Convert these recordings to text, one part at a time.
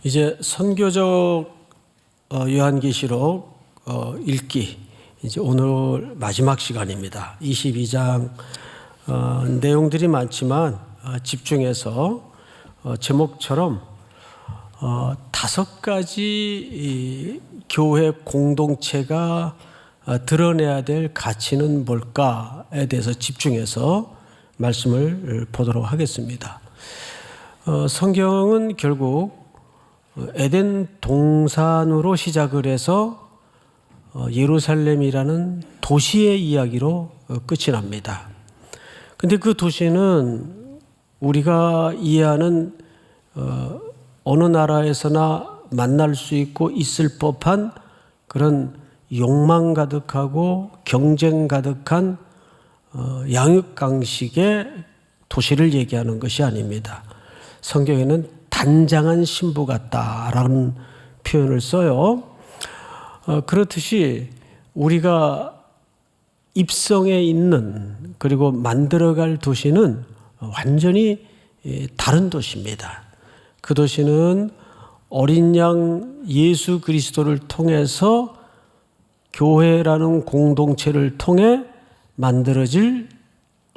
이제 선교적 요한계시록 읽기 이제 오늘 마지막 시간입니다. 22장 내용들이 많지만 집중해서 제목처럼 5가지 교회 공동체가 드러내야 될 가치는 뭘까에 대해서 집중해서 말씀을 보도록 하겠습니다. 성경은 결국 에덴 동산으로 시작을 해서 예루살렘이라는 도시의 이야기로 끝이 납니다. 근데 그 도시는 우리가 이해하는 어느 나라에서나 만날 수 있고 있을 법한 그런 욕망 가득하고 경쟁 가득한 양육강식의 도시를 얘기하는 것이 아닙니다. 성경에는 단장한 신부 같다라는 표현을 써요. 그렇듯이 우리가 입성에 있는 그리고 만들어갈 도시는 완전히 다른 도시입니다. 그 도시는 어린 양 예수 그리스도를 통해서 교회라는 공동체를 통해 만들어질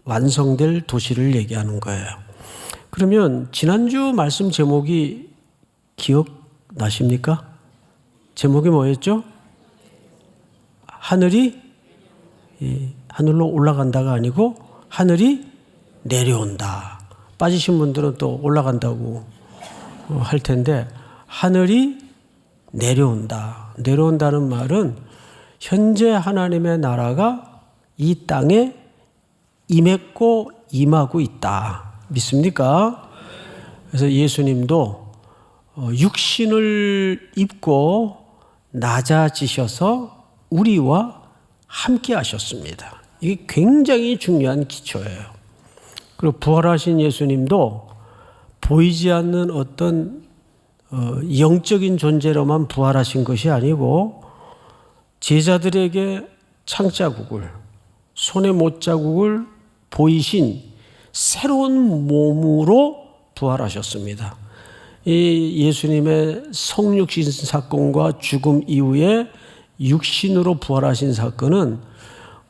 완성될 도시를 얘기하는 거예요. 그러면 지난주 말씀 제목이 기억나십니까? 제목이 뭐였죠? 하늘이 하늘로 올라간다가 아니고 하늘이 내려온다. 빠지신 분들은 또 올라간다고 할 텐데 하늘이 내려온다. 내려온다는 말은 현재 하나님의 나라가 이 땅에 임했고 임하고 있다. 믿습니까? 그래서 예수님도 육신을 입고 낮아지셔서 우리와 함께 하셨습니다. 이게 굉장히 중요한 기초예요. 그리고 부활하신 예수님도 보이지 않는 어떤 영적인 존재로만 부활하신 것이 아니고 제자들에게 창자국을, 손의 못자국을 보이신 새로운 몸으로 부활하셨습니다. 이 예수님의 성육신 사건과 죽음 이후에 육신으로 부활하신 사건은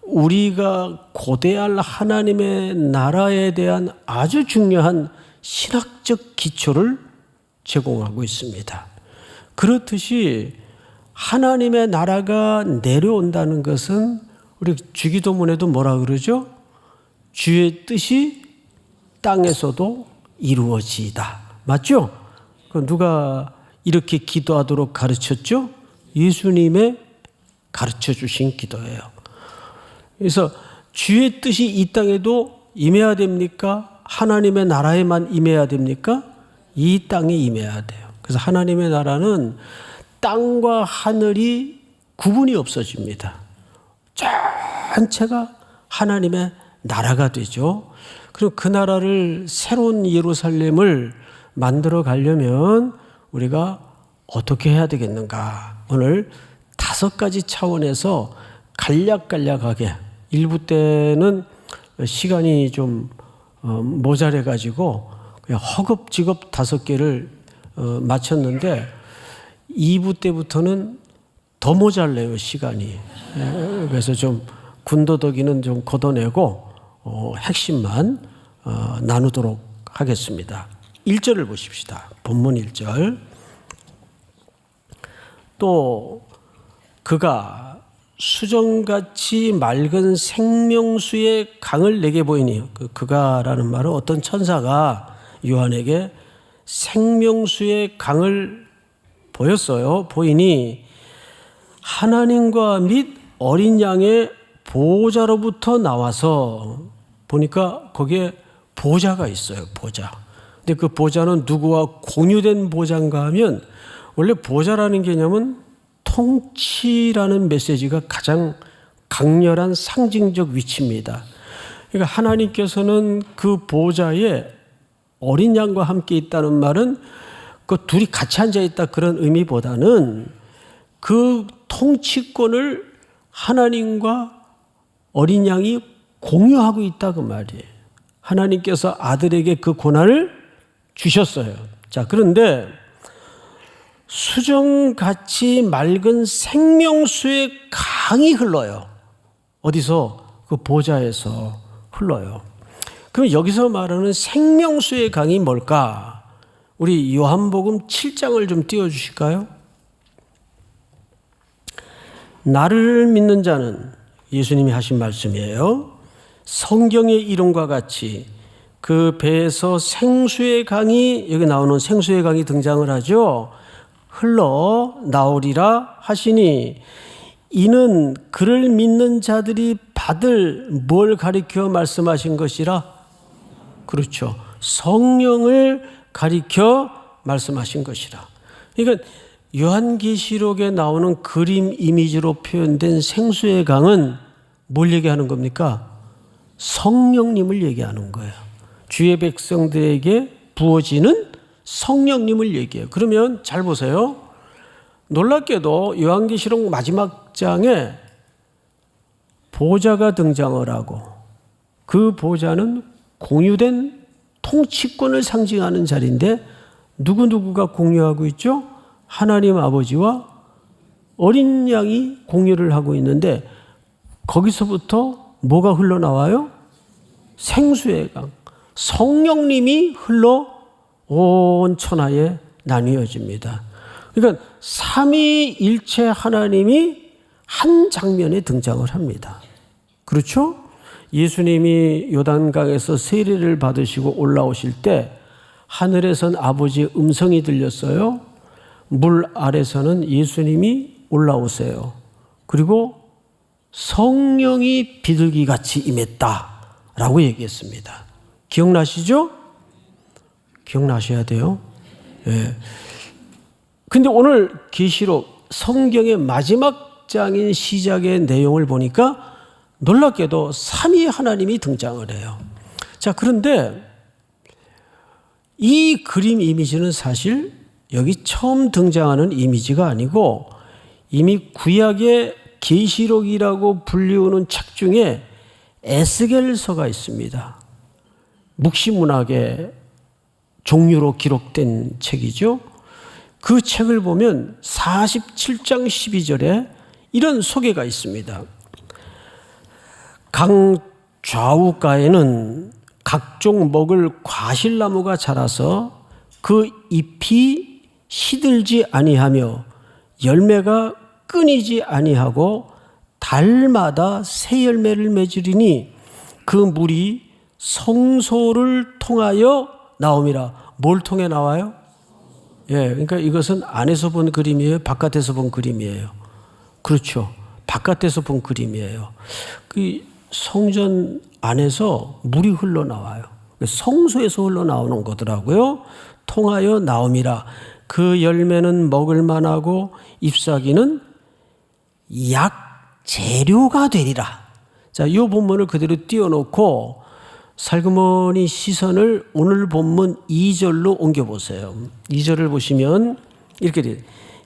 우리가 고대할 하나님의 나라에 대한 아주 중요한 신학적 기초를 제공하고 있습니다. 그렇듯이 하나님의 나라가 내려온다는 것은 우리 주기도문에도 뭐라 그러죠? 주의 뜻이 땅에서도 이루어지이다. 맞죠? 누가 이렇게 기도하도록 가르쳤죠? 예수님의 가르쳐 주신 기도예요. 그래서 주의 뜻이 이 땅에도 임해야 됩니까? 하나님의 나라에만 임해야 됩니까? 이 땅에 임해야 돼요. 그래서 하나님의 나라는 땅과 하늘이 구분이 없어집니다. 전체가 하나님의 나라가 되죠. 그리고 그 나라를 새로운 예루살렘을 만들어 가려면 우리가 어떻게 해야 되겠는가? 오늘 5가지 차원에서 간략간략하게 일부 때는 시간이 좀 모자래 가지고 그냥 허겁지겁 5개를 마쳤는데 2부 때부터는 더 모자라요, 시간이. 그래서 좀 군더더기는 좀 걷어내고 핵심만 나누도록 하겠습니다. 1절을 보십시다. 본문 1절. 또 그가 수정같이 맑은 생명수의 강을 내게 보이니, 그가라는 말은 어떤 천사가 요한에게 생명수의 강을 보였어요. 보이니 하나님과 및 어린 양의 보호자로부터 나와서 보니까 거기에 보좌가 있어요. 보좌. 근데 그 보좌는 누구와 공유된 보좌인가 하면 원래 보좌라는 개념은 통치라는 메시지가 가장 강렬한 상징적 위치입니다. 그러니까 하나님께서는 그 보좌에 어린 양과 함께 있다는 말은 그 둘이 같이 앉아 있다 그런 의미보다는 그 통치권을 하나님과 어린 양이 공유하고 있다 그 말이에요. 하나님께서 아들에게 그 권한을 주셨어요. 자, 그런데 수정같이 맑은 생명수의 강이 흘러요. 어디서? 그 보좌에서 흘러요. 그럼 여기서 말하는 생명수의 강이 뭘까? 우리 요한복음 7장을 좀 띄워주실까요? 나를 믿는 자는, 예수님이 하신 말씀이에요, 성경의 이름과 같이 그 배에서 생수의 강이, 여기 나오는 생수의 강이 등장을 하죠. 흘러 나오리라 하시니, 이는 그를 믿는 자들이 받을 뭘 가리켜 말씀하신 것이라? 그렇죠. 성령을 가리켜 말씀하신 것이라. 그러니까 요한계시록에 나오는 그림 이미지로 표현된 생수의 강은 뭘 얘기하는 겁니까? 성령님을 얘기하는 거예요. 주의 백성들에게 부어지는 성령님을 얘기해요. 그러면 잘 보세요. 놀랍게도 요한계시록 마지막 장에 보좌가 등장을 하고, 그 보좌는 공유된 통치권을 상징하는 자리인데 누구누구가 공유하고 있죠? 하나님 아버지와 어린 양이 공유를 하고 있는데, 거기서부터 뭐가 흘러나와요? 생수의 강, 성령님이 흘러 온 천하에 나뉘어집니다. 그러니까 삼위일체 하나님이 한 장면에 등장을 합니다. 그렇죠? 예수님이 요단강에서 세례를 받으시고 올라오실 때 하늘에선 아버지의 음성이 들렸어요. 물 아래서는 예수님이 올라오세요. 그리고 성령이 비둘기같이 임했다라고 얘기했습니다. 기억나시죠? 기억나셔야 돼요. 예. 근데 오늘 계시록 성경의 마지막 장인 시작의 내용을 보니까 놀랍게도 삼위 하나님이 등장을 해요. 자, 그런데 이 그림 이미지는 사실 여기 처음 등장하는 이미지가 아니고, 이미 구약의 계시록이라고 불리우는 책 중에 에스겔서가 있습니다. 묵시문학의 종류로 기록된 책이죠. 그 책을 보면 47장 12절에 이런 소개가 있습니다. 강 좌우가에는 각종 먹을 과실나무가 자라서 그 잎이 시들지 아니하며 열매가 끊이지 아니하고 달마다 새 열매를 맺으리니 그 물이 성소를 통하여 나옴이라. 뭘 통해 나와요? 예, 그러니까 이것은 안에서 본 그림이에요? 바깥에서 본 그림이에요? 그렇죠. 바깥에서 본 그림이에요. 그 성전 안에서 물이 흘러나와요. 성소에서 흘러나오는 거더라고요. 통하여 나옴이라. 그 열매는 먹을 만하고 잎사귀는 약 재료가 되리라. 자, 이 본문을 그대로 띄워놓고 살그머니 시선을 오늘 본문 2절로 옮겨보세요. 2절을 보시면 이렇게 돼요.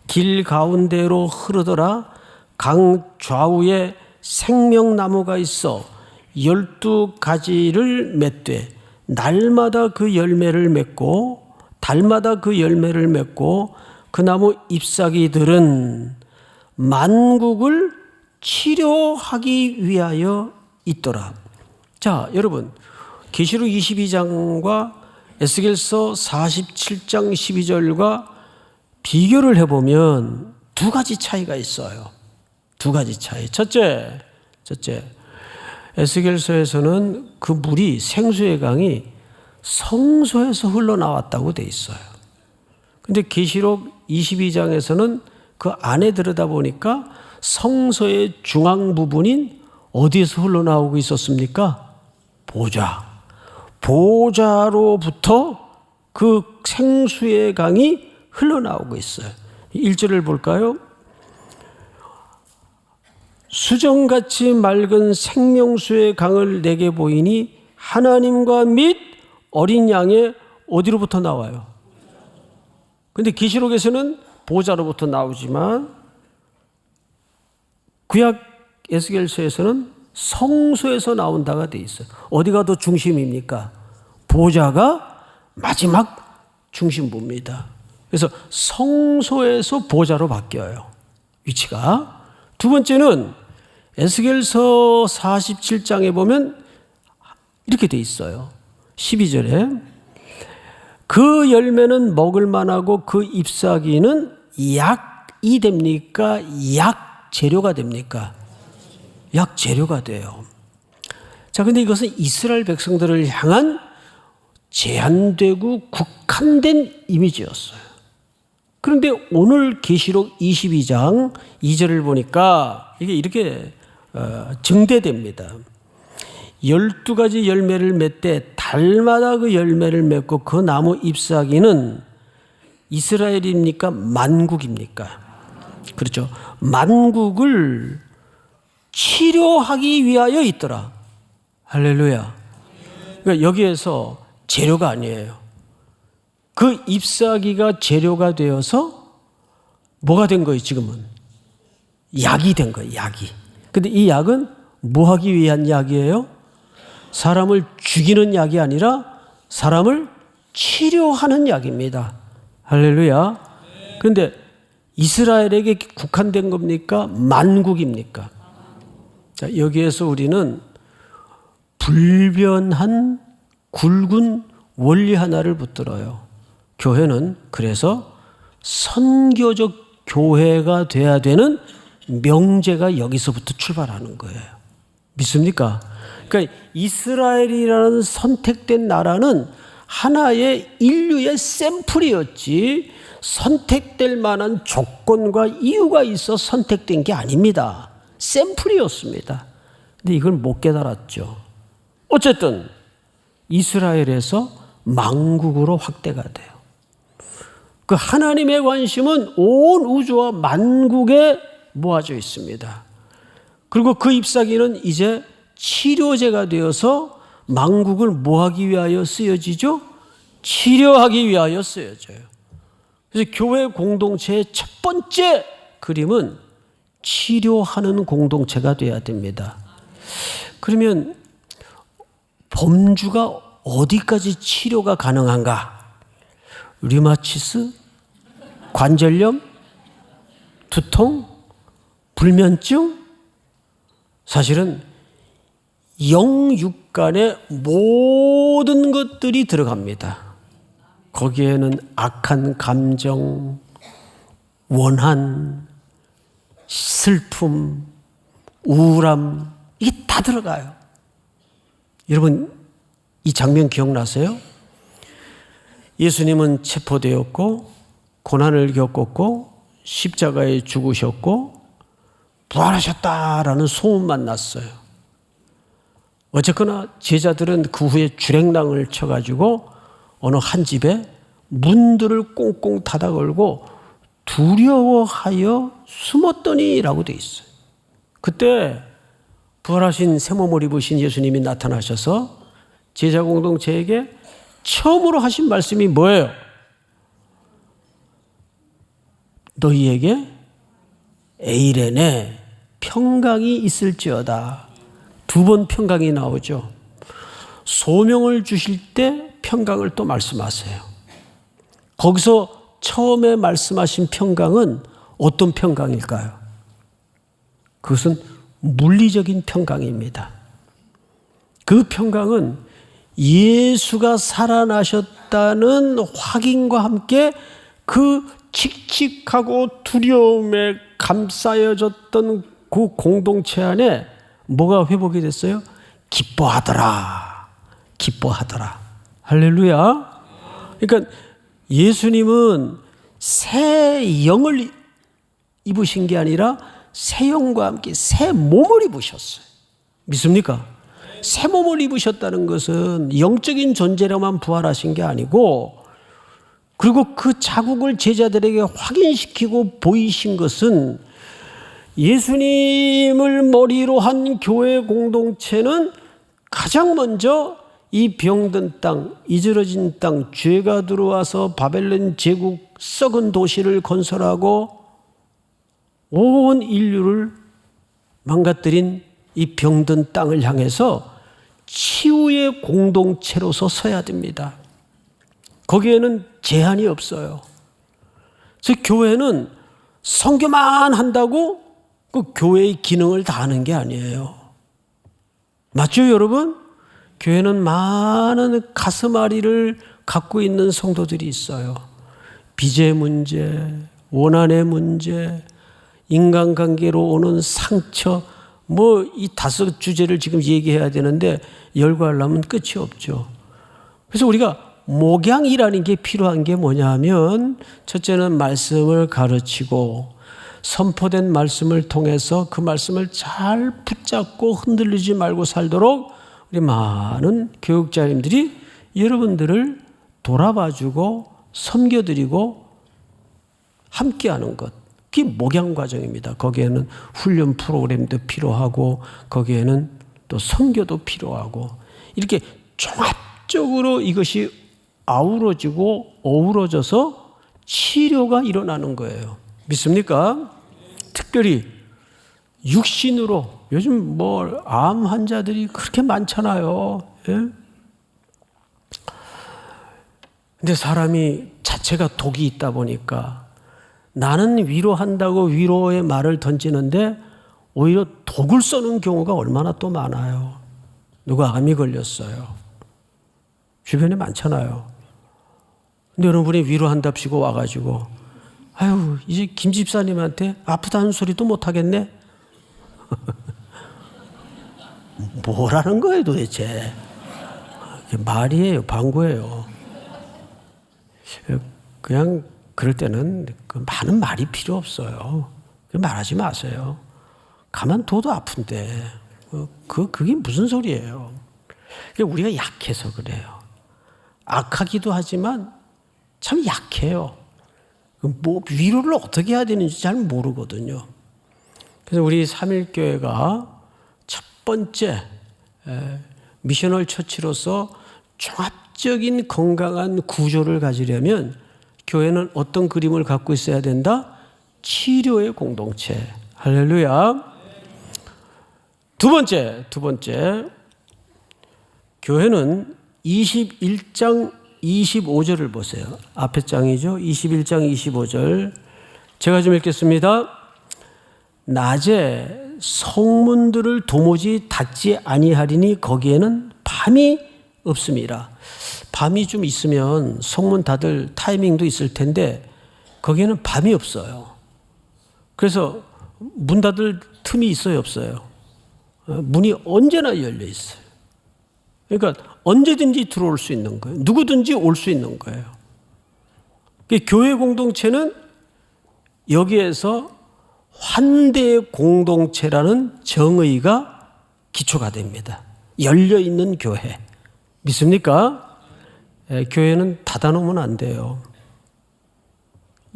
길 가운데로 흐르더라. 강 좌우에 생명나무가 있어 12가지를 맺되 날마다 그 열매를 맺고 달마다 그 열매를 맺고 그 나무 잎사귀들은 만국을 치료하기 위하여 있더라. 자, 여러분, 계시록 22장과 에스겔서 47장 12절과 비교를 해보면 두 가지 차이가 있어요. 두 가지 차이. 첫째, 에스겔서에서는 그 물이, 생수의 강이 성소에서 흘러나왔다고 돼 있어요. 근데 계시록 22장에서는 그 안에 들여다보니까 성소의 중앙 부분인 어디에서 흘러나오고 있었습니까? 보좌로부터 그 생수의 강이 흘러나오고 있어요. 1절을 볼까요? 수정같이 맑은 생명수의 강을 내게 보이니 하나님과 및 어린 양의 어디로부터 나와요? 근데 계시록에서는 보좌로부터 나오지만 구약 에스겔서에서는 성소에서 나온다가 돼 있어요. 어디가 더 중심입니까? 보좌가 마지막 중심부입니다. 그래서 성소에서 보좌로 바뀌어요. 위치가. 두 번째는 에스겔서 47장에 보면 이렇게 돼 있어요. 12절에 그 열매는 먹을 만하고 그 잎사귀는 약이 됩니까? 약 재료가 됩니까? 약 재료가 돼요. 자, 근데 이것은 이스라엘 백성들을 향한 제한되고 국한된 이미지였어요. 그런데 오늘 계시록 22장 2절을 보니까 이게 이렇게 증대됩니다. 12가지 열매를 맺되 달마다 그 열매를 맺고 그 나무 잎사귀는 이스라엘입니까? 만국입니까? 그렇죠. 만국을 치료하기 위하여 있더라. 할렐루야. 그러니까 여기에서 재료가 아니에요. 그 잎사귀가 재료가 되어서 뭐가 된 거예요, 지금은? 약이 된 거예요, 약이. 근데 이 약은 뭐 하기 위한 약이에요? 사람을 죽이는 약이 아니라 사람을 치료하는 약입니다. 할렐루야. 그런데 이스라엘에게 국한된 겁니까? 만국입니까? 자, 여기에서 우리는 불변한 굵은 원리 하나를 붙들어요. 교회는 그래서 선교적 교회가 돼야 되는 명제가 여기서부터 출발하는 거예요. 믿습니까? 그러니까 이스라엘이라는 선택된 나라는 하나의 인류의 샘플이었지 선택될 만한 조건과 이유가 있어 선택된 게 아닙니다. 샘플이었습니다. 근데 이걸 못 깨달았죠. 어쨌든 이스라엘에서 만국으로 확대가 돼요. 그 하나님의 관심은 온 우주와 만국에 모아져 있습니다. 그리고 그 잎사귀는 이제 치료제가 되어서 만국을 뭐하기 위하여 쓰여지죠? 치료하기 위하여 쓰여져요. 그래서 교회 공동체의 첫 번째 그림은 치료하는 공동체가 돼야 됩니다. 그러면 범주가 어디까지 치료가 가능한가? 류마티스, 관절염, 두통, 불면증? 사실은 영육간의 모든 것들이 들어갑니다. 거기에는 악한 감정, 원한, 슬픔, 우울함 이게 다 들어가요. 여러분 이 장면 기억나세요? 예수님은 체포되었고 고난을 겪었고 십자가에 죽으셨고 부활하셨다라는 소문만 났어요. 어쨌거나 제자들은 그 후에 주랭랑을 쳐가지고 어느 한 집에 문들을 꽁꽁 닫아 걸고 두려워하여 숨었더니라고 돼 있어요. 그때 부활하신 새 몸을 입으신 예수님이 나타나셔서 제자 공동체에게 처음으로 하신 말씀이 뭐예요? 너희에게 에이레네 평강이 있을지어다. 2번 평강이 나오죠. 소명을 주실 때 평강을 또 말씀하세요. 거기서 처음에 말씀하신 평강은 어떤 평강일까요? 그것은 물리적인 평강입니다. 그 평강은 예수가 살아나셨다는 확인과 함께 그 칙칙하고 두려움에 감싸여졌던 그 공동체 안에 뭐가 회복이 됐어요? 기뻐하더라. 기뻐하더라. 할렐루야. 그러니까 예수님은 새 영을 입으신 게 아니라 새 영과 함께 새 몸을 입으셨어요. 믿습니까? 새 몸을 입으셨다는 것은 영적인 존재로만 부활하신 게 아니고 그리고 그 자국을 제자들에게 확인시키고 보이신 것은 예수님을 머리로 한 교회 공동체는 가장 먼저 이 병든 땅, 이스러진 땅, 죄가 들어와서 바벨론 제국 썩은 도시를 건설하고 온 인류를 망가뜨린 이 병든 땅을 향해서 치유의 공동체로서 서야 됩니다. 거기에는 제한이 없어요. 그래서 교회는 선교만 한다고 그 교회의 기능을 다 하는 게 아니에요. 맞죠, 여러분? 교회는 많은 가슴앓이를 갖고 있는 성도들이 있어요. 빚의 문제, 원한의 문제, 인간관계로 오는 상처, 뭐 이 5 주제를 지금 얘기해야 되는데 열거하려면 끝이 없죠. 그래서 우리가 목양이라는 게 필요한 게 뭐냐 하면, 첫째는 말씀을 가르치고 선포된 말씀을 통해서 그 말씀을 잘 붙잡고 흔들리지 말고 살도록 우리 많은 교육자님들이 여러분들을 돌아봐주고 섬겨드리고 함께하는 것, 그게 목양 과정입니다. 거기에는 훈련 프로그램도 필요하고 거기에는 또 선교도 필요하고, 이렇게 종합적으로 이것이 아우러지고 어우러져서 치료가 일어나는 거예요. 믿습니까? 특별히 육신으로, 요즘 뭐 암 환자들이 그렇게 많잖아요. 예? 근데 사람이 자체가 독이 있다 보니까 나는 위로한다고 위로의 말을 던지는데 오히려 독을 써는 경우가 얼마나 또 많아요. 누가 암이 걸렸어요. 주변에 많잖아요. 근데 여러분이 위로한답시고 와가지고, 아유, 이제 김 집사님한테 아프다는 소리도 못하겠네? 뭐라는 거예요 도대체? 말이에요, 방구예요. 그냥 그럴 때는 그 많은 말이 필요 없어요. 말하지 마세요. 가만둬도 아픈데 그게 무슨 소리예요? 우리가 약해서 그래요. 악하기도 하지만 참 약해요. 뭐 위로를 어떻게 해야 되는지 잘 모르거든요. 그래서 우리 삼일교회가 첫 번째 미셔널 처치로서 종합적인 건강한 구조를 가지려면 교회는 어떤 그림을 갖고 있어야 된다? 치료의 공동체. 할렐루야. 두 번째, 교회는 21장 25절을 보세요. 앞에 장이죠. 21장 25절. 제가 좀 읽겠습니다. 낮에 성문들을 도무지 닫지 아니하리니 거기에는 밤이 없습니다. 밤이 좀 있으면 성문 닫을 타이밍도 있을 텐데 거기에는 밤이 없어요. 그래서 문 닫을 틈이 있어요, 없어요? 문이 언제나 열려 있어요. 그러니까 언제든지 들어올 수 있는 거예요. 누구든지 올 수 있는 거예요. 교회 공동체는 여기에서 환대 공동체라는 정의가 기초가 됩니다. 열려있는 교회. 믿습니까? 교회는 닫아놓으면 안 돼요.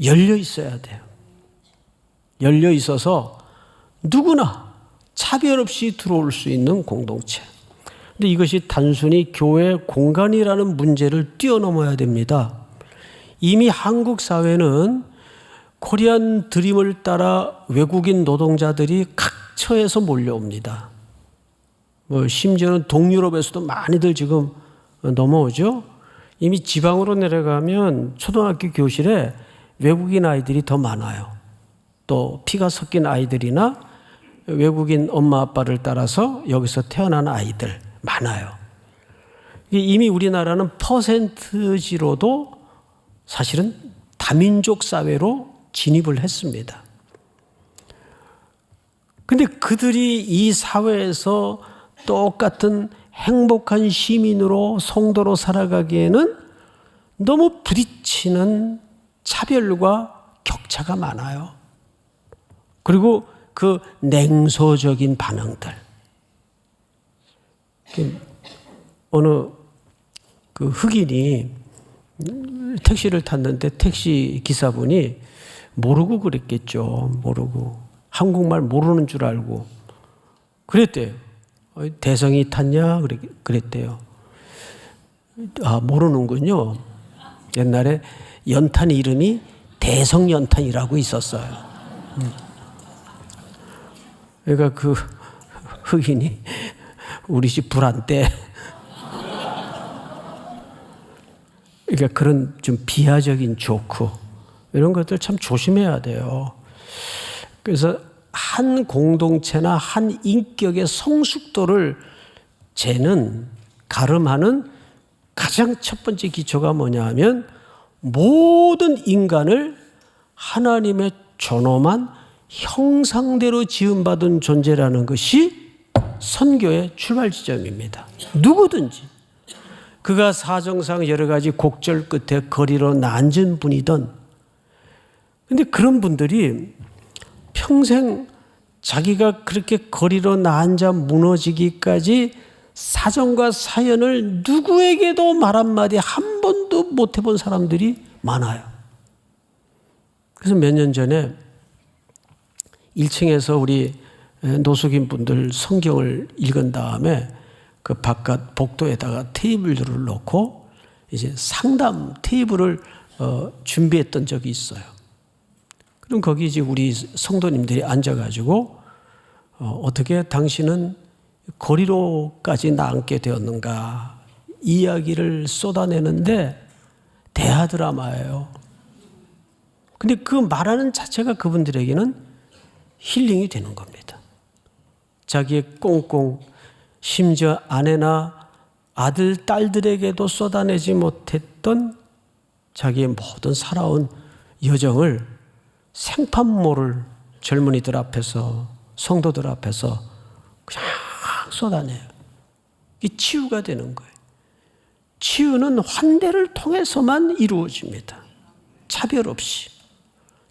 열려 있어야 돼요. 열려 있어서 누구나 차별 없이 들어올 수 있는 공동체. 근데 이것이 단순히 교회 공간이라는 문제를 뛰어넘어야 됩니다. 이미 한국 사회는 코리안 드림을 따라 외국인 노동자들이 각처에서 몰려옵니다. 뭐 심지어는 동유럽에서도 많이들 지금 넘어오죠. 이미 지방으로 내려가면 초등학교 교실에 외국인 아이들이 더 많아요. 또 피가 섞인 아이들이나 외국인 엄마 아빠를 따라서 여기서 태어난 아이들 많아요. 이미 우리나라는 퍼센트지로도 사실은 다민족 사회로 진입을 했습니다. 근데 그들이 이 사회에서 똑같은 행복한 시민으로 성도로 살아가기에는 너무 부딪히는 차별과 격차가 많아요. 그리고 그 냉소적인 반응들. 어느 그 흑인이 택시를 탔는데 택시 기사분이 모르고 그랬겠죠. 모르고. 한국말 모르는 줄 알고. 그랬대요. 대성이 탔냐? 그랬대요. 아, 모르는군요. 옛날에 연탄 이름이 대성연탄이라고 있었어요. 그러니까 그 흑인이 우리 집 불 안 떼. 그러니까 그런 좀 비하적인 조크. 이런 것들 참 조심해야 돼요. 그래서 한 공동체나 한 인격의 성숙도를 재는, 가름하는 가장 첫 번째 기초가 뭐냐 하면 모든 인간을 하나님의 존엄한 형상대로 지음받은 존재라는 것이 선교의 출발 지점입니다. 누구든지 그가 사정상 여러 가지 곡절 끝에 거리로 앉은 분이든, 근데 그런 분들이 평생 자기가 그렇게 거리로 앉아 무너지기까지 사정과 사연을 누구에게도 말 한마디 한 번도 못 해본 사람들이 많아요. 그래서 몇 년 전에 1층에서 우리 노숙인 분들 성경을 읽은 다음에 그 바깥 복도에다가 테이블들을 놓고 이제 상담 테이블을 준비했던 적이 있어요. 그럼 거기 이제 우리 성도님들이 앉아가지고 어떻게 당신은 거리로까지 나앉게 되었는가 이야기를 쏟아내는데 대하 드라마예요. 근데 그 말하는 자체가 그분들에게는 힐링이 되는 겁니다. 자기의 꽁꽁, 심지어 아내나 아들, 딸들에게도 쏟아내지 못했던 자기의 모든 살아온 여정을 생판모를 젊은이들 앞에서, 성도들 앞에서 그냥 쏟아내요. 이게 치유가 되는 거예요. 치유는 환대를 통해서만 이루어집니다. 차별 없이.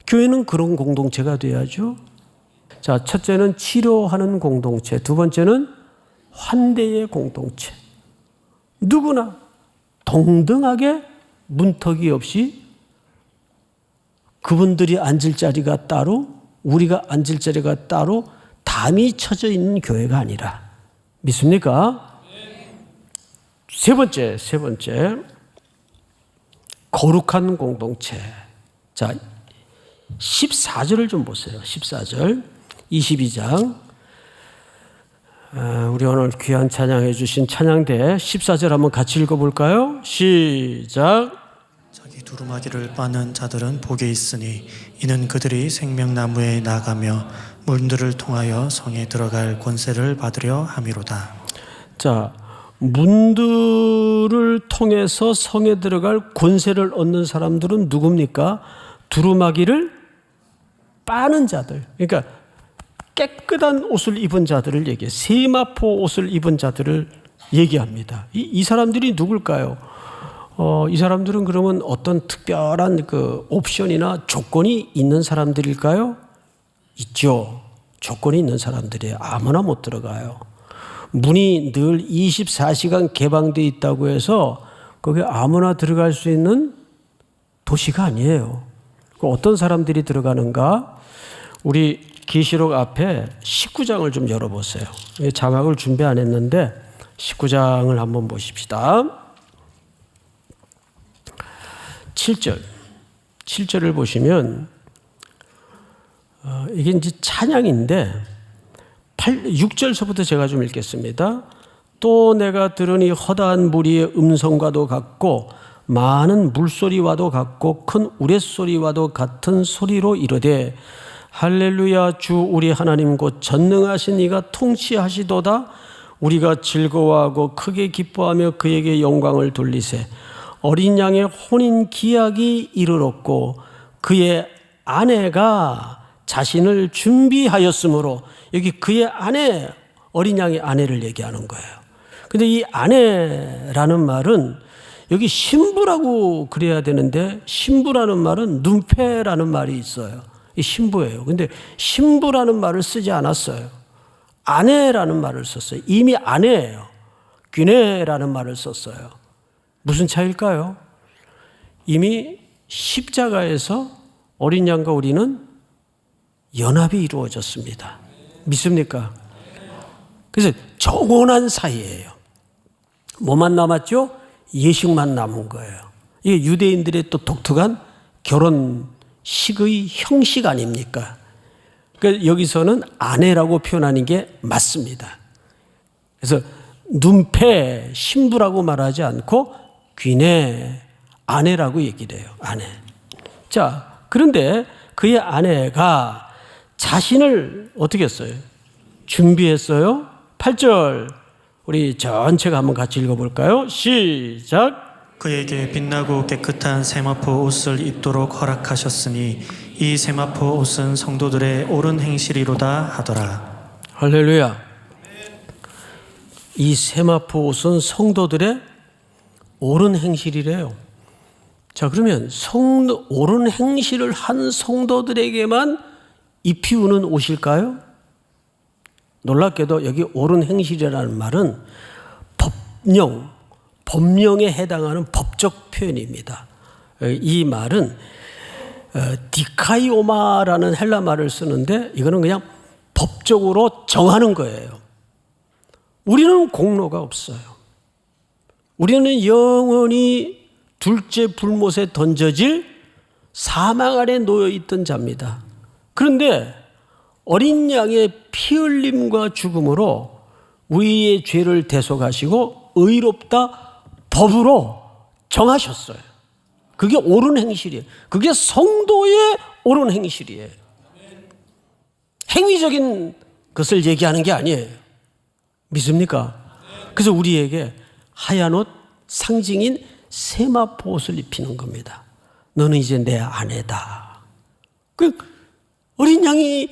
교회는 그런 공동체가 돼야죠. 자, 첫째는 치료하는 공동체, 두 번째는 환대의 공동체. 누구나 동등하게 문턱이 없이 그분들이 앉을 자리가 따로, 우리가 앉을 자리가 따로 담이 쳐져 있는 교회가 아니라, 믿습니까? 세 번째, 거룩한 공동체. 자, 14절을 좀 보세요. 14절, 22장. 우리 오늘 귀한 찬양해 주신 찬양대 14절 한번 같이 읽어볼까요? 시작. 자기 두루마기를 빠는 자들은 복이 있으니 이는 그들이 생명나무에 나가며 문들을 통하여 성에 들어갈 권세를 받으려 함이로다. 자, 문들을 통해서 성에 들어갈 권세를 얻는 사람들은 누굽니까? 두루마기를 빠는 자들. 그러니까 깨끗한 옷을 입은 자들을 얘기해요. 세마포 옷을 입은 자들을 얘기합니다. 이 사람들이 누굴까요? 이 사람들은 그러면 어떤 특별한 그 옵션이나 조건이 있는 사람들일까요? 있죠. 조건이 있는 사람들이에요. 아무나 못 들어가요. 문이 늘 24시간 개방되어 있다고 해서 거기에 아무나 들어갈 수 있는 도시가 아니에요. 어떤 사람들이 들어가는가? 우리 계시록 앞에 19장을 좀 열어보세요. 자막을 준비 안 했는데 19장을 한번 보십시다. 7절을 보시면 이게 이제 찬양인데 6절서부터 제가 좀 읽겠습니다. 또 내가 들으니 허다한 무리의 음성과도 같고 많은 물소리와도 같고 큰 우레소리와도 같은 소리로 이르되 할렐루야, 주 우리 하나님 곧 전능하신 이가 통치하시도다. 우리가 즐거워하고 크게 기뻐하며 그에게 영광을 돌리세. 어린 양의 혼인 기약이 이르렀고 그의 아내가 자신을 준비하였으므로, 여기 그의 아내, 어린 양의 아내를 얘기하는 거예요. 근데 이 아내라는 말은 여기 신부라고 그래야 되는데 신부라는 말은 눈패라는 말이 있어요. 이 신부예요. 근데 신부라는 말을 쓰지 않았어요. 아내라는 말을 썼어요. 이미 아내예요. 귀내라는 말을 썼어요. 무슨 차이일까요? 이미 십자가에서 어린 양과 우리는 연합이 이루어졌습니다. 믿습니까? 그래서 정혼한 사이예요. 뭐만 남았죠? 예식만 남은 거예요. 이게 유대인들의 또 독특한 결혼식의 형식 아닙니까? 그러니까 여기서는 아내라고 표현하는 게 맞습니다. 그래서 눈패, 신부라고 말하지 않고 귀내, 아내라고 얘기를 해요. 아내. 자, 그런데 그의 아내가 자신을 어떻게 했어요? 준비했어요. 8절 우리 전체가 한번 같이 읽어볼까요? 시작. 그에게 빛나고 깨끗한 세마포 옷을 입도록 허락하셨으니 이 세마포 옷은 성도들의 옳은 행실이로다 하더라. 할렐루야. 이 세마포 옷은 성도들의 옳은 행실이래요. 자, 그러면 옳은 행실을 한 성도들에게만 입히우는 옷일까요? 놀랍게도 여기 옳은 행실이라는 말은 법령에 해당하는 법적 표현입니다. 이 말은 디카이오마라는 헬라 말을 쓰는데 이거는 그냥 법적으로 정하는 거예요. 우리는 공로가 없어요. 우리는 영원히 둘째 불못에 던져질 사망 아래 놓여 있던 자입니다. 그런데 어린 양의 피 흘림과 죽음으로 우리의 죄를 대속하시고 의롭다 법으로 정하셨어요. 그게 옳은 행실이에요. 그게 성도의 옳은 행실이에요. 행위적인 것을 얘기하는 게 아니에요. 믿습니까? 그래서 우리에게 하얀 옷 상징인 세마포 옷을 입히는 겁니다. 너는 이제 내 아내다. 그 어린 양이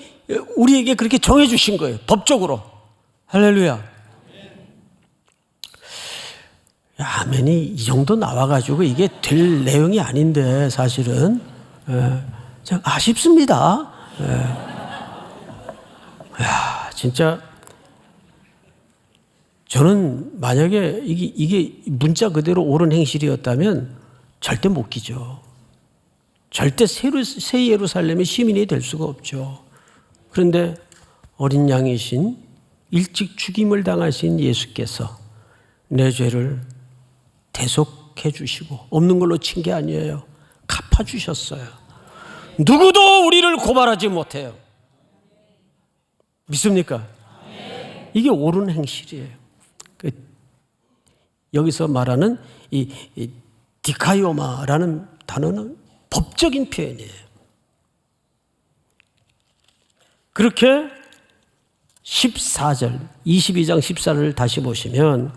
우리에게 그렇게 정해 주신 거예요. 법적으로. 할렐루야. 아멘이 이 정도 나와가지고 이게 될 내용이 아닌데 사실은 참 아쉽습니다. 진짜 저는 만약에 이게 문자 그대로 옳은 행실이었다면 절대 못 끼죠. 절대 새 예루살렘의 시민이 될 수가 없죠. 그런데 어린 양이신 일찍 죽임을 당하신 예수께서 내 죄를 대속해 주시고 없는 걸로 친 게 아니에요. 갚아 주셨어요. 누구도 우리를 고발하지 못해요. 믿습니까? 이게 옳은 행실이에요. 여기서 말하는 이 디카이오마라는 단어는 법적인 표현이에요. 그렇게 14절, 22장 14절을 다시 보시면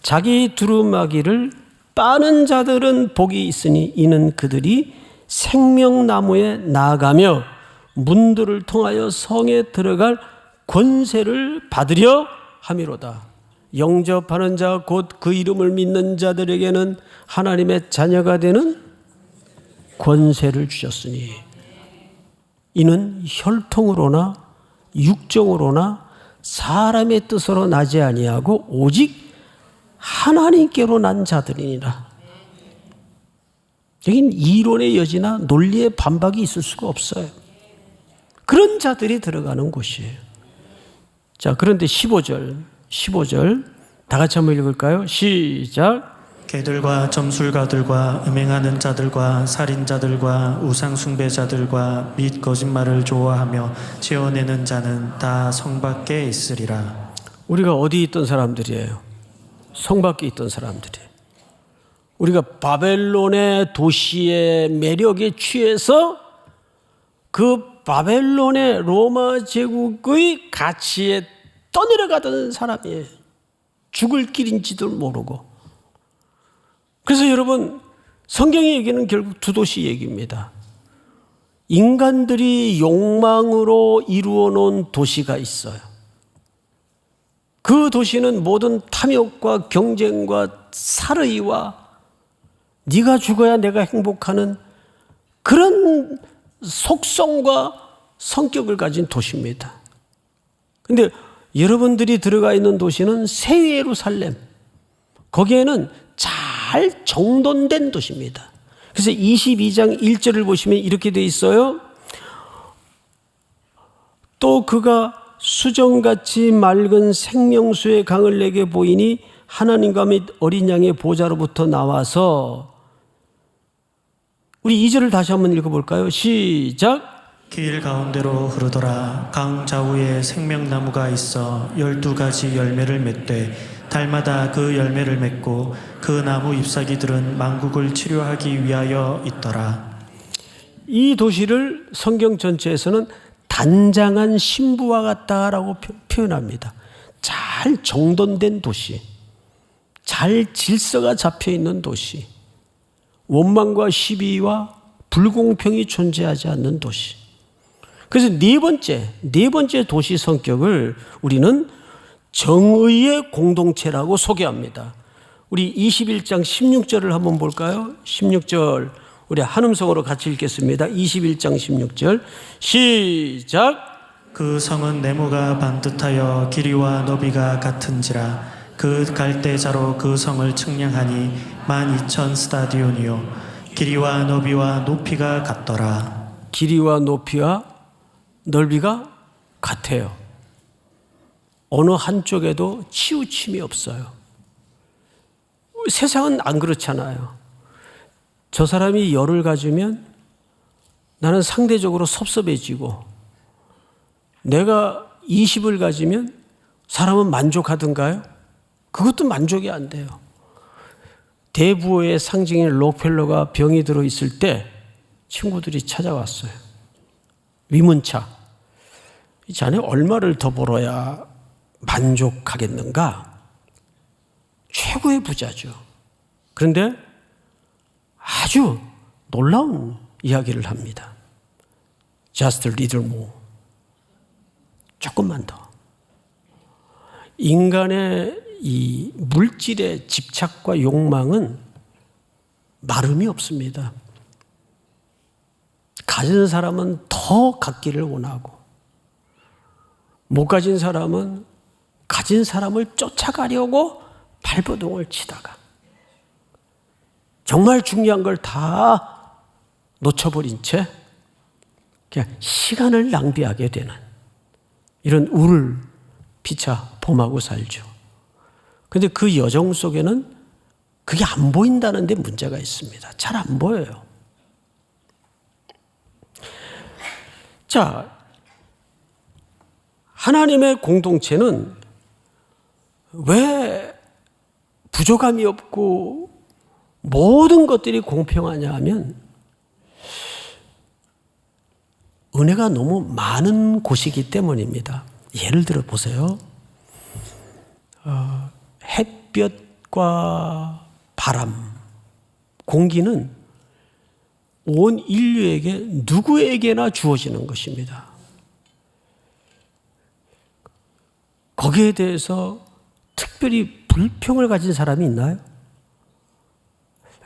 자기 두루마기를 빠는 자들은 복이 있으니 이는 그들이 생명나무에 나아가며 문들을 통하여 성에 들어갈 권세를 받으려 함이로다. 영접하는 자 곧 그 이름을 믿는 자들에게는 하나님의 자녀가 되는 권세를 주셨으니 이는 혈통으로나 육정으로나 사람의 뜻으로 나지 아니하고 오직 하나님께로 난 자들이니라. 여긴 이론의 여지나 논리의 반박이 있을 수가 없어요. 그런 자들이 들어가는 곳이에요. 자, 그런데 15절 다 같이 한번 읽을까요? 시작. 개들과 점술가들과 음행하는 자들과 살인자들과 우상숭배자들과 및 거짓말을 좋아하며 지어내는 자는 다 성 밖에 있으리라. 우리가 어디 있던 사람들이에요? 성 밖에 있던 사람들이에요. 우리가 바벨론의 도시의 매력에 취해서 그 바벨론의 로마 제국의 가치에 떠내려가던 사람이에요. 죽을 길인지도 모르고. 그래서 여러분, 성경의 얘기는 결국 두 도시 얘기입니다. 인간들이 욕망으로 이루어 놓은 도시가 있어요. 그 도시는 모든 탐욕과 경쟁과 살의와 네가 죽어야 내가 행복하는 그런 속성과 성격을 가진 도시입니다. 그런데 여러분들이 들어가 있는 도시는 새 예루살렘, 거기에는 잘 정돈된 도시입니다. 그래서 22장 1절을 보시면 이렇게 돼 있어요. 또 그가 수정같이 맑은 생명수의 강을 내게 보이니 하나님과 및 어린 양의 보좌로부터 나와서, 우리 2절을 다시 한번 읽어볼까요? 시작. 길 가운데로 흐르더라. 강 좌우에 생명나무가 있어 12가지 열매를 맺되 달마다 그 열매를 맺고 그 나무 잎사귀들은 만국을 치료하기 위하여 있더라. 이 도시를 성경 전체에서는 단장한 신부와 같다라고 표현합니다. 잘 정돈된 도시, 잘 질서가 잡혀 있는 도시, 원망과 시비와 불공평이 존재하지 않는 도시. 그래서 네 번째 도시 성격을 우리는 정의의 공동체라고 소개합니다. 우리 21장 16절을 한번 볼까요? 16절 우리 한음성으로 같이 읽겠습니다. 21장 16절 시작. 그 성은 네모가 반듯하여 길이와 너비가 같은지라 그 갈대자로 그 성을 측량하니 12,000 스타디온이요 길이와 너비와 높이가 같더라. 길이와 높이와 넓이가 같아요. 어느 한쪽에도 치우침이 없어요. 세상은 안 그렇잖아요. 저 사람이 열을 가지면 나는 상대적으로 섭섭해지고, 내가 20을 가지면 사람은 만족하던가요? 그것도 만족이 안 돼요. 대부호의 상징인 록펠러가 병이 들어 있을 때 친구들이 찾아왔어요. 위문차. 자네 얼마를 더 벌어야 만족하겠는가? 최고의 부자죠. 그런데 아주 놀라운 이야기를 합니다. Just a little more. 조금만 더. 인간의 이 물질의 집착과 욕망은 마름이 없습니다. 가진 사람은 더 갖기를 원하고, 못 가진 사람은 가진 사람을 쫓아가려고 발버둥을 치다가 정말 중요한 걸 다 놓쳐버린 채 그냥 시간을 낭비하게 되는 이런 우를 피차 범하고 살죠. 그런데 그 여정 속에는 그게 안 보인다는 데 문제가 있습니다. 잘 안 보여요. 자, 하나님의 공동체는 왜 부족함이 없고 모든 것들이 공평하냐 하면 은혜가 너무 많은 곳이기 때문입니다. 예를 들어 보세요. 햇볕과 바람, 공기는 온 인류에게 누구에게나 주어지는 것입니다. 거기에 대해서 특별히 불평을 가진 사람이 있나요?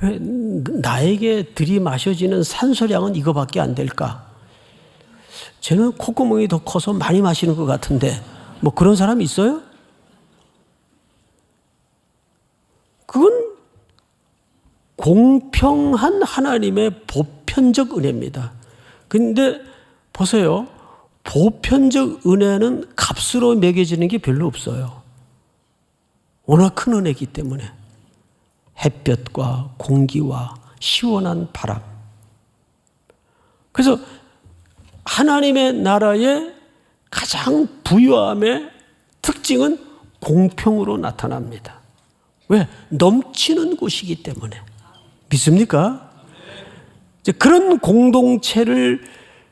왜 나에게 들이마셔지는 산소량은 이거밖에 안 될까? 쟤는 콧구멍이 더 커서 많이 마시는 것 같은데 뭐 그런 사람이 있어요? 그건 공평한 하나님의 보편적 은혜입니다. 그런데 보세요. 보편적 은혜는 값으로 매겨지는 게 별로 없어요. 워낙 큰 은혜이기 때문에. 햇볕과 공기와 시원한 바람. 그래서 하나님의 나라의 가장 부유함의 특징은 공평으로 나타납니다. 왜? 넘치는 곳이기 때문에. 믿습니까? 이제 그런 공동체를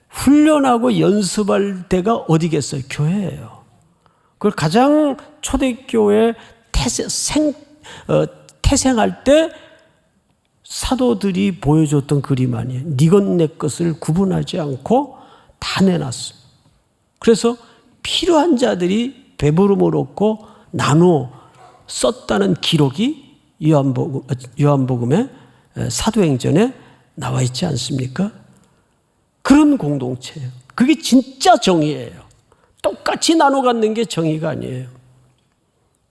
훈련하고 연습할 때가 어디겠어요? 교회예요. 그걸 가장 초대교회 태생할 때 사도들이 보여줬던 그림 아니에요. 네 것 내 것을 구분하지 않고 다 내놨어요. 그래서 필요한 자들이 배부름을 얻고 나누어 썼다는 기록이 요한복음의 사도행전에 나와 있지 않습니까? 그런 공동체예요. 그게 진짜 정의예요. 똑같이 나눠 갖는 게 정의가 아니에요.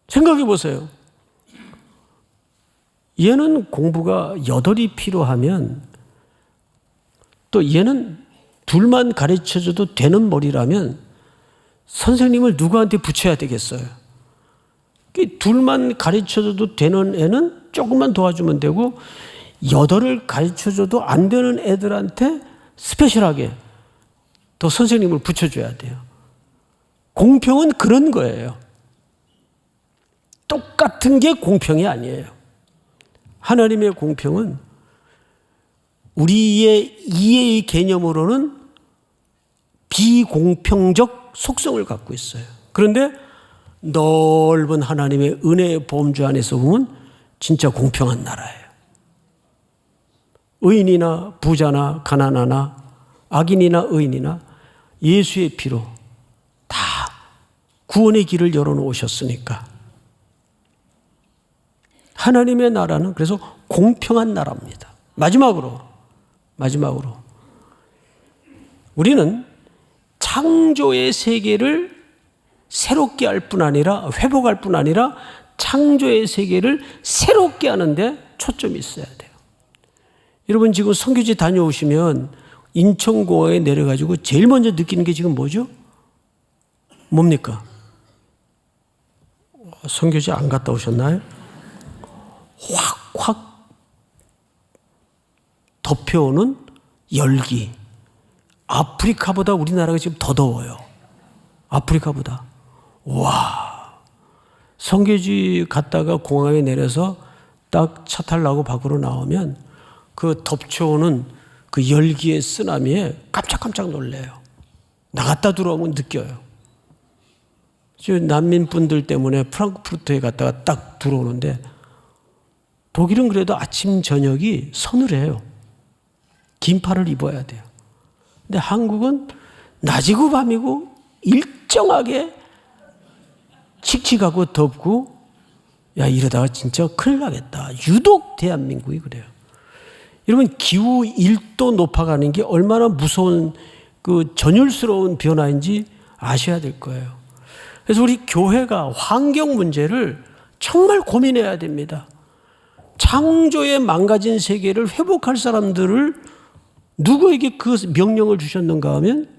생각해 보세요. 얘는 공부가 8이 필요하면 또 얘는 둘만 가르쳐줘도 되는 머리라면 선생님을 누구한테 붙여야 되겠어요? 둘만 가르쳐줘도 되는 애는 조금만 도와주면 되고 8을 가르쳐줘도 안 되는 애들한테 스페셜하게 또 선생님을 붙여줘야 돼요. 공평은 그런 거예요. 똑같은 게 공평이 아니에요. 하나님의 공평은 우리의 이해의 개념으로는 비공평적 속성을 갖고 있어요. 그런데 넓은 하나님의 은혜의 범주 안에서 보면 진짜 공평한 나라예요. 의인이나 부자나 가난하나 악인이나 의인이나 예수의 피로 다 구원의 길을 열어놓으셨으니까 하나님의 나라는 그래서 공평한 나라입니다. 마지막으로 우리는 창조의 세계를 새롭게 할 뿐 아니라 회복할 뿐 아니라 창조의 세계를 새롭게 하는데 초점이 있어야 돼요. 여러분 지금 선교지 다녀오시면 인천공항에 내려가지고 제일 먼저 느끼는 게 지금 뭐죠? 뭡니까? 선교지 안 갔다 오셨나요? 확 덮여오는 열기. 아프리카보다 우리나라가 지금 더 더워요. 아프리카보다. 와. 선교지 갔다가 공항에 내려서 딱 차 타려고 밖으로 나오면 그 덮쳐오는 그 열기의 쓰나미에 깜짝깜짝 놀래요. 나갔다 들어오면 느껴요. 지금 난민분들 때문에 프랑크푸르트에 갔다가 딱 들어오는데 독일은 그래도 아침 저녁이 서늘해요. 긴팔을 입어야 돼요. 근데 한국은 낮이고 밤이고 일정하게 칙칙하고 덥고 야 이러다가 진짜 큰일 나겠다. 유독 대한민국이 그래요. 여러분 기후 1도 높아가는 게 얼마나 무서운 그 전율스러운 변화인지 아셔야 될 거예요. 그래서 우리 교회가 환경 문제를 정말 고민해야 됩니다. 창조의 망가진 세계를 회복할 사람들을 누구에게 그 명령을 주셨는가 하면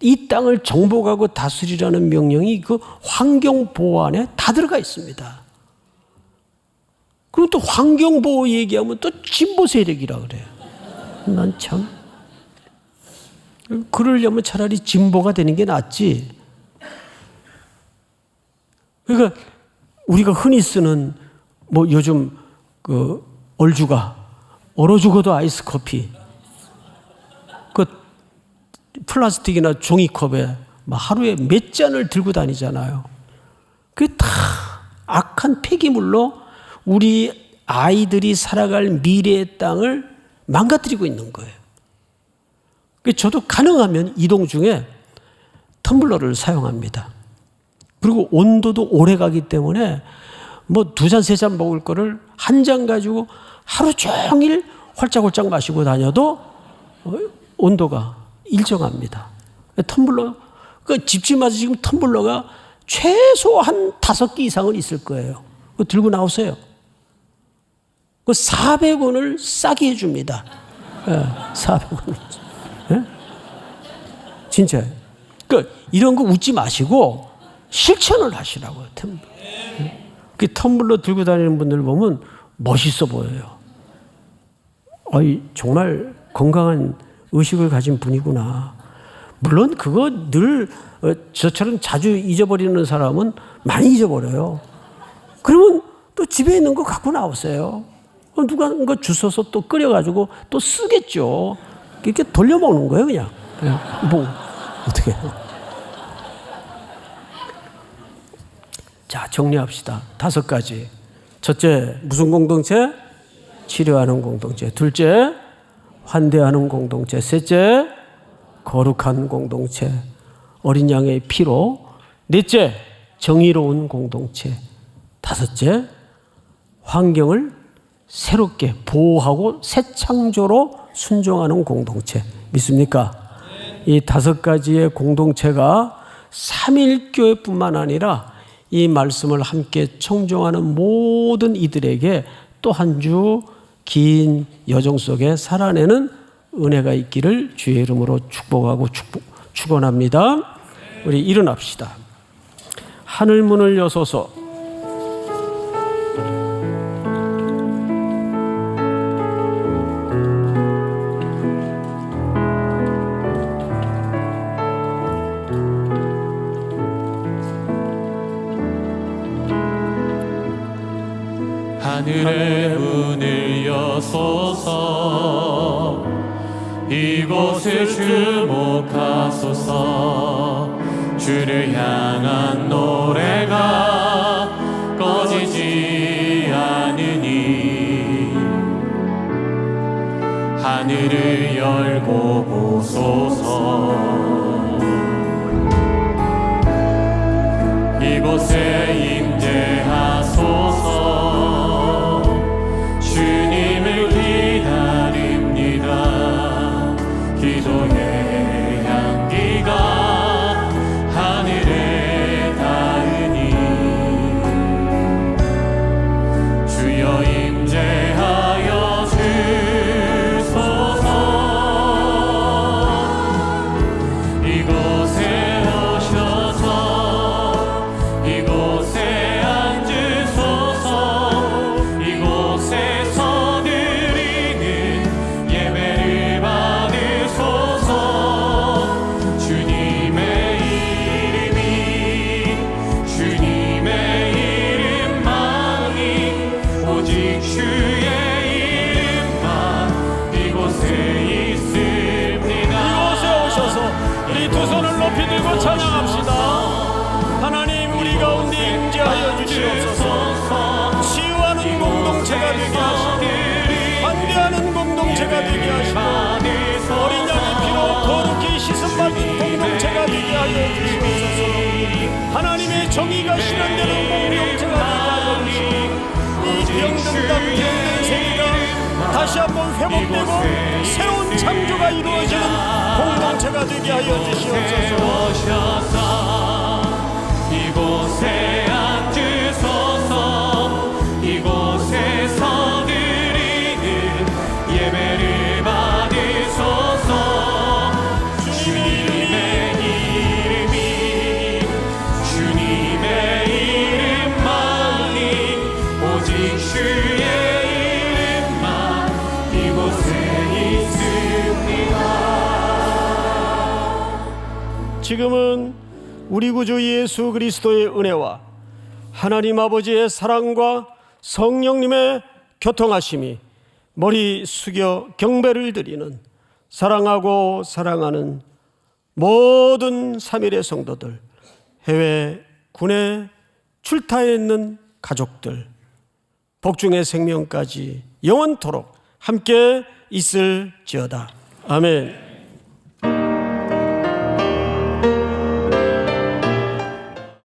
이 땅을 정복하고 다스리라는 명령이 그 환경보호 안에 다 들어가 있습니다. 그리고 또 환경보호 얘기하면 또 진보 세력이라 그래요. 난 참. 그러려면 차라리 진보가 되는 게 낫지. 그러니까 우리가 흔히 쓰는 뭐 요즘 그 얼어 죽어도 아이스 커피. 그 플라스틱이나 종이컵에 하루에 몇 잔을 들고 다니잖아요. 그게 다 악한 폐기물로 우리 아이들이 살아갈 미래의 땅을 망가뜨리고 있는 거예요. 저도 가능하면 이동 중에 텀블러를 사용합니다. 그리고 온도도 오래 가기 때문에 뭐 2잔, 3잔 먹을 거를 한 잔 가지고 하루 종일 홀짝홀짝 마시고 다녀도 온도가 일정합니다. 텀블러, 그 집집마다 지금 텀블러가 최소 한 5개 이상은 있을 거예요. 그거 들고 나오세요. 그 400원을 싸게 해줍니다. 400원. 예? 진짜. 그 이런 거 웃지 마시고 실천을 하시라고요. 그 텀블러 들고 다니는 분들 보면 멋있어 보여요. 정말 건강한 의식을 가진 분이구나. 물론 그거 늘 저처럼 자주 잊어버리는 사람은 많이 잊어버려요. 그러면 또 집에 있는 거 갖고 나오세요. 누가 거 주워서 또 끓여가지고 또 쓰겠죠. 이렇게 돌려먹는 거예요, 그냥. 뭐 어떻게 해요? 자, 정리합시다. 5가지. 첫째, 무슨 공동체? 치료하는 공동체. 둘째, 환대하는 공동체. 셋째, 거룩한 공동체. 어린 양의 피로. 넷째, 정의로운 공동체. 5째, 환경을 새롭게 보호하고 새 창조로 순종하는 공동체. 믿습니까? 이 5가지의 공동체가 삼일교회뿐만 아니라 이 말씀을 함께 청종하는 모든 이들에게 또 한 주 긴 여정 속에 살아내는 은혜가 있기를 주의 이름으로 축복하고 축원합니다. 우리 일어납시다. 하늘 문을 여소서. 하늘의 문을 여소서. 이곳을 주목하소서. 주를 향한 노래가 꺼지지 않으니 하늘을 열고 보소서. 이곳에 임재하소서. 주님을 기다립니다. 기도의 향기가 하늘에 닿으니 주여 임재하여 주소서. 이곳에 오셔서 이곳에 앉으소서. 이곳에서 드리는 예배를 받으소서. 주님의 이름이 주님의 이름만이 오직 주의 이름만 이곳에 있습니다. 이곳에 오셔서 우리 두 손을 높이 들고 찬양합시다. 하나님, 우리 가운데 임재하여 주시옵소서. 치유하는 공동체가 되게 하시고 반대하는 공동체가 되게 하시고 어린 양의 피로 거룩히 씻음받는 공동체가 되게 하여 주시옵소서. 하나님의 정의가 실현되는 공동체가 되게 하여 주시고 이 병든 땅 병든 세계가 다시 한번 회복되고 새로운 창조가 이루어지는 공동체가 되게 하여 주시옵소서. 오셔서 이곳에 앉으소서. 이곳에서 드리는 예배를 받으소서. 주님의 이름이 주님의 이름만이 오직 주의 이름만 이곳에 있습니다. 지금은 우리 구주 예수 그리스도의 은혜와 하나님 아버지의 사랑과 성령님의 교통하심이 머리 숙여 경배를 드리는 사랑하고 사랑하는 모든 3일의 성도들, 해외 군에 출타해 있는 가족들, 복중의 생명까지 영원토록 함께 있을지어다. 아멘.